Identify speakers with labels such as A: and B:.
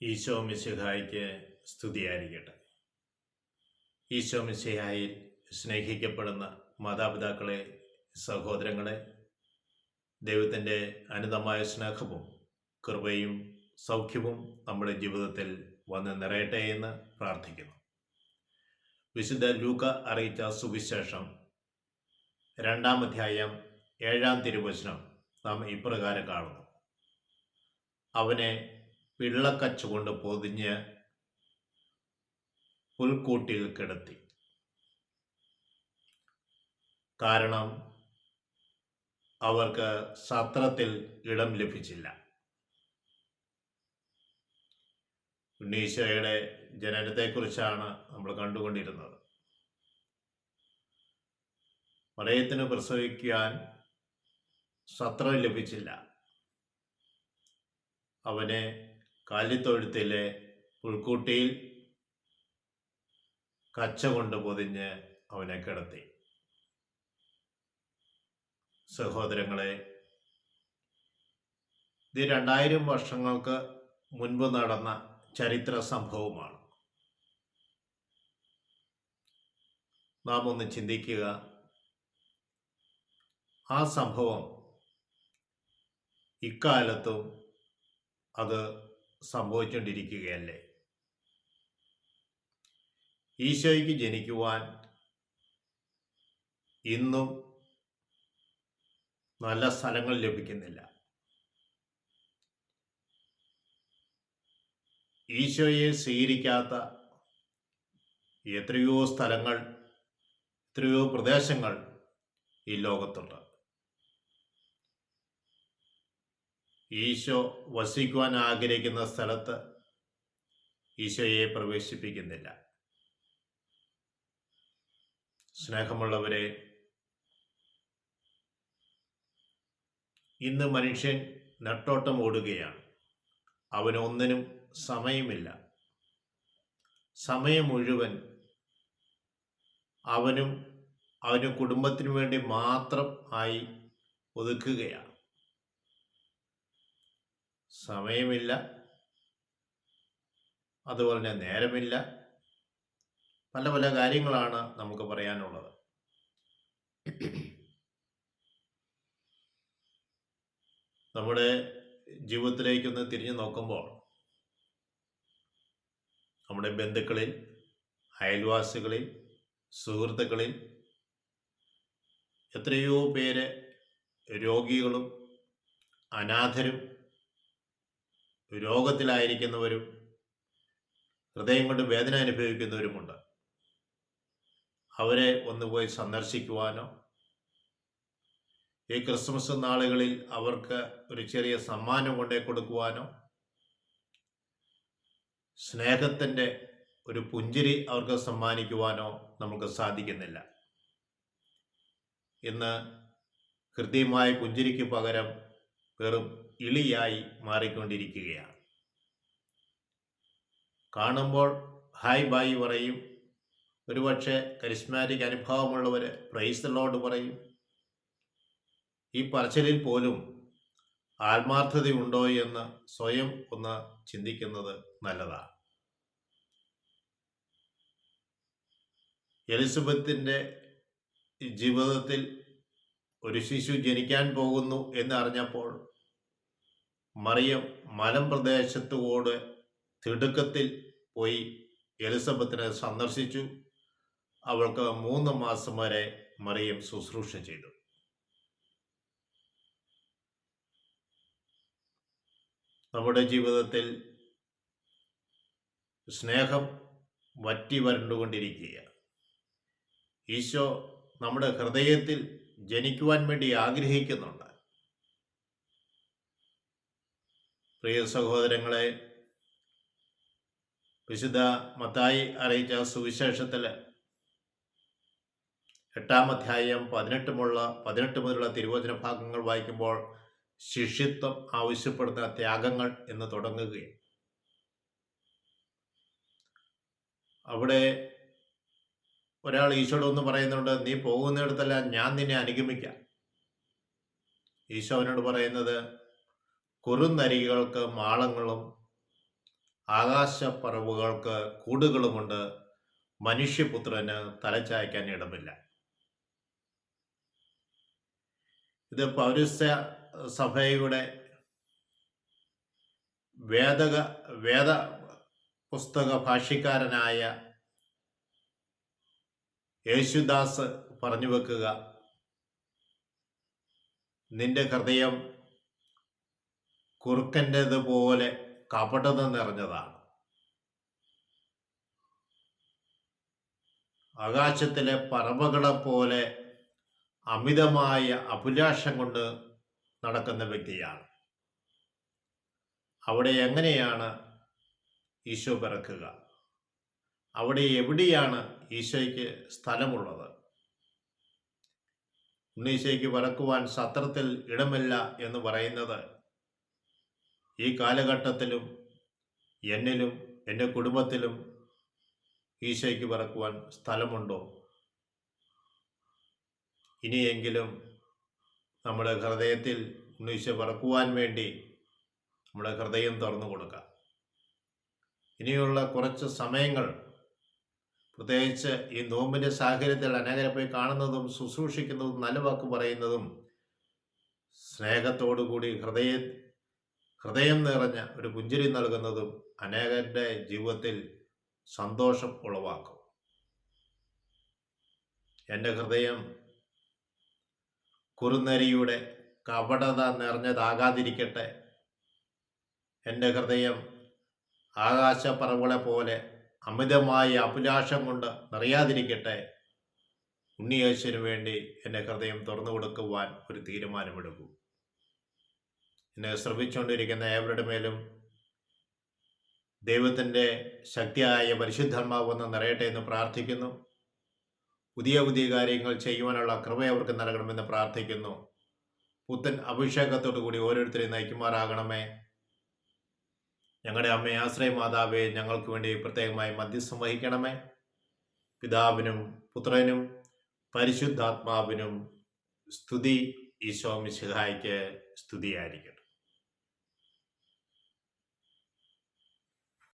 A: ഈശോ മിശിഹായ്ക്ക് സ്തുതിയായിരിക്കട്ടെ. ഈശോ മിശിഹായിൽ സ്നേഹിക്കപ്പെടുന്ന മാതാപിതാക്കളെ, സഹോദരങ്ങളെ, ദൈവത്തിൻ്റെ അനന്തമായ സ്നേഹവും കൃപയും സൗഖ്യവും നമ്മുടെ ജീവിതത്തിൽ വന്ന് നിറയട്ടെ എന്ന് പ്രാർത്ഥിക്കുന്നു. വിശുദ്ധ ലൂക്ക അറിയിച്ച സുവിശേഷം 2-ാം അധ്യായം 7-ാം തിരുവചനം നാം ഇപ്രകാരം കാണുന്നു: അവനെ പിള്ളക്കച്ചുകൊണ്ട് പൊതിഞ്ഞ് പുൽക്കൂട്ടിൽ കിടത്തി. കാരണം അവർക്ക് സത്രത്തിൽ ഇടം ലഭിച്ചില്ല. ഉണ്ണീശോയുടെ ജനനത്തെക്കുറിച്ചാണ് നമ്മൾ കണ്ടുകൊണ്ടിരുന്നത്. മറിയത്തിന് പ്രസവിക്കാൻ സത്രം ലഭിച്ചില്ല. അവനെ കാലിത്തൊഴുത്തിലെ പുൽക്കൂട്ടിയിൽ കച്ച കൊണ്ട് പൊതിഞ്ഞ് അവനെ കിടത്തി. സഹോദരങ്ങളെ, ഇത് 2000 വർഷങ്ങൾക്ക് മുൻപ് നടന്ന ചരിത്ര സംഭവമാണ്. നാം ഒന്ന് ചിന്തിക്കുക, ആ സംഭവം ഇക്കാലത്തും അത് സംഭവിച്ചുകൊണ്ടിരിക്കുകയല്ലേ? ഈശോയ്ക്ക് ജനിക്കുവാൻ ഇന്നും നല്ല സ്ഥലങ്ങൾ ലഭിക്കുന്നില്ല. ഈശോയെ സ്വീകരിക്കാത്ത എത്രയോ സ്ഥലങ്ങൾ, എത്രയോ പ്രദേശങ്ങൾ ഈ ലോകത്തുണ്ട്. ഈശോ വസിക്കുവാൻ ആഗ്രഹിക്കുന്ന സ്ഥലത്ത് ഈശോയെ പ്രവേശിപ്പിക്കുന്നില്ല. സ്നേഹമുള്ളവരെ, ഇന്ന് മനുഷ്യൻ നെട്ടോട്ടം ഓടുകയാണ്. അവനൊന്നിനും സമയമില്ല. സമയം മുഴുവൻ അവനും കുടുംബത്തിനു വേണ്ടി മാത്രം ആയി ഒതുക്കുകയാണ്. സമയമില്ല, അതുപോലെ തന്നെ നേരമില്ല. പല പല കാര്യങ്ങളാണ് നമുക്ക് പറയാനുള്ളത്. നമ്മുടെ ജീവിതത്തിലേക്കൊന്ന് തിരിഞ്ഞു നോക്കുമ്പോൾ നമ്മുടെ ബന്ധുക്കളിൽ, അയൽവാസികളിൽ, സുഹൃത്തുക്കളിൽ എത്രയോ പേര് രോഗികളും അനാഥരും രോഗത്തിലായിരിക്കുന്നവരും ഹൃദയം കൊണ്ട് വേദന അനുഭവിക്കുന്നവരുമുണ്ട്. അവരെ ഒന്ന് പോയി സന്ദർശിക്കുവാനോ, ഈ ക്രിസ്മസ് നാളുകളിൽ അവർക്ക് ഒരു ചെറിയ സമ്മാനം കൊണ്ടേ കൊടുക്കുവാനോ, സ്നേഹത്തിൻ്റെ ഒരു പുഞ്ചിരി അവർക്ക് സമ്മാനിക്കുവാനോ നമുക്ക് സാധിക്കുന്നില്ല. ഇന്ന് ഹൃദ്യമായ പുഞ്ചിരിക്ക് പകരം വെറും ഇളിയായി മാറിക്കൊണ്ടിരിക്കുകയാണ്. കാണുമ്പോൾ ഹായ് ബായ് പറയും. ഒരുപക്ഷെ കരിസ്മാറ്റിക് അനുഭവമുള്ളവർ പ്രൈസ് ദി ലോർഡ് പറയും. ഈ പറച്ചിലിൽ പോലും ആത്മാർത്ഥതയുണ്ടോ എന്ന് സ്വയം ഒന്ന് ചിന്തിക്കുന്നത് നല്ലതാണ്. എലിസബത്തിൻ്റെ ജീവിതത്തിൽ ഒരു ശിശു ജനിക്കാൻ പോകുന്നു എന്നറിഞ്ഞപ്പോൾ മറിയം മലമ്പ്രദേശത്തുകൂടെ തിടുക്കത്തിൽ പോയി എലിസബത്തിനെ സന്ദർശിച്ചു. അവൾക്ക് 3 മാസം വരെ മറിയം ശുശ്രൂഷ ചെയ്തു. നമ്മുടെ ജീവിതത്തിൽ സ്നേഹം വറ്റി വരണ്ടുകൊണ്ടിരിക്കുകയാണ്. ഈശോ നമ്മുടെ ഹൃദയത്തിൽ ജനിക്കുവാൻ വേണ്ടി ആഗ്രഹിക്കുന്നുണ്ട്. പ്രിയ സഹോദരങ്ങളെ, വിശുദ്ധ മത്തായി അറിയിച്ച സുവിശേഷത്തിൽ 8-ാം അധ്യായം 18 മുതലുള്ള തിരുവചന ഭാഗങ്ങൾ വായിക്കുമ്പോൾ ശിഷ്യത്വം ആവശ്യപ്പെടുന്ന ത്യാഗങ്ങൾ എന്ന് തുടങ്ങുകയാണ്. അവിടെ ഒരാൾ ഈശോയോട് ഒന്ന് പറയുന്നുണ്ട്, നീ പോകുന്നിടത്തെല്ലാം ഞാൻ നിന്നെ അനുഗമിക്കാം. ഈശോ അവനോട് പറയുന്നത്, കുറുനരികൾക്ക് മാളങ്ങളും ആകാശപ്പറവുകൾക്ക് കൂടുകളുമുണ്ട്, മനുഷ്യപുത്രന് തലചായ്ക്കാൻ ഇടമില്ല. ഇത് പൗരസ്ത്യ സഭയുടെ വേദ പുസ്തക ഭാഷ്യക്കാരനായ യേശുദാസ് പറഞ്ഞു വെക്കുക, നിന്റെ ഹൃദയം കുറുക്കൻ്റെതുപോലെ കപടത നിറഞ്ഞതാണ്. ആകാശത്തിലെ പറവകളെ പോലെ അമിതമായ അഭിലാഷം കൊണ്ട് നടക്കുന്ന വ്യക്തിയാണ്. അവിടെ എങ്ങനെയാണ് ഈശോ പിറക്കുക? അവിടെ എവിടെയാണ് ഈശോയ്ക്ക് സ്ഥലമുള്ളത്? ഉണ്ണീശോയ്ക്ക് പിറക്കുവാൻ സത്രത്തിൽ ഇടമില്ല എന്ന് പറയുന്നത് ഈ കാലഘട്ടത്തിലും എന്നിലും എൻ്റെ കുടുംബത്തിലും ഈശോയ്ക്ക് പിറക്കുവാൻ സ്ഥലമുണ്ടോ? ഇനിയെങ്കിലും നമ്മുടെ ഹൃദയത്തിൽ ഉണ്ണീശോ പിറക്കുവാൻ വേണ്ടി നമ്മുടെ ഹൃദയം തുറന്നു കൊടുക്കാം. ഇനിയുള്ള കുറച്ച് സമയങ്ങൾ, പ്രത്യേകിച്ച് ഈ നോമ്പിൻ്റെ സാഹചര്യത്തിൽ അനേകരെ പോയി കാണുന്നതും ശുശ്രൂഷിക്കുന്നതും നല്ല വാക്ക് പറയുന്നതും സ്നേഹത്തോടുകൂടി ഹൃദയം നിറഞ്ഞ ഒരു പുഞ്ചിരി നൽകുന്നതും അനേകരുടെ ജീവിതത്തിൽ സന്തോഷം ഉളവാക്കും. എൻ്റെ ഹൃദയം കുറുനരിയുടെ കപടത നിറഞ്ഞതാകാതിരിക്കട്ടെ. എൻ്റെ ഹൃദയം ആകാശപ്പറവുകളെ പോലെ അമിതമായ അഭിലാഷം കൊണ്ട് നിറയാതിരിക്കട്ടെ. ഉണ്ണിയേശുവിന് വേണ്ടി എൻ്റെ ഹൃദയം തുറന്നു കൊടുക്കുവാൻ ഒരു തീരുമാനമെടുക്കൂ. എന്നെ ശ്രമിച്ചുകൊണ്ടിരിക്കുന്ന ഏവരുടെ മേലും ദൈവത്തിൻ്റെ ശക്തിയായ പരിശുദ്ധാത്മാവെന്ന് നിറയട്ടെ എന്ന് പ്രാർത്ഥിക്കുന്നു. പുതിയ പുതിയ കാര്യങ്ങൾ ചെയ്യുവാനുള്ള കൃപ അവർക്ക് നൽകണമെന്ന് പ്രാർത്ഥിക്കുന്നു. പുത്തൻ അഭിഷേകത്തോടു കൂടി ഓരോരുത്തരെയും നയിക്കുമാറാകണമേ. ഞങ്ങളുടെ അമ്മയെ ആശ്രയ മാതാവേ, ഞങ്ങൾക്ക് വേണ്ടി പ്രത്യേകമായി മധ്യസ്ഥം വഹിക്കണമേ. പിതാവിനും പുത്രനും പരിശുദ്ധാത്മാവിനും സ്തുതി. ഈശോ മിശിഹായ്ക്ക് സ്തുതിയായിരിക്കട്ടെ.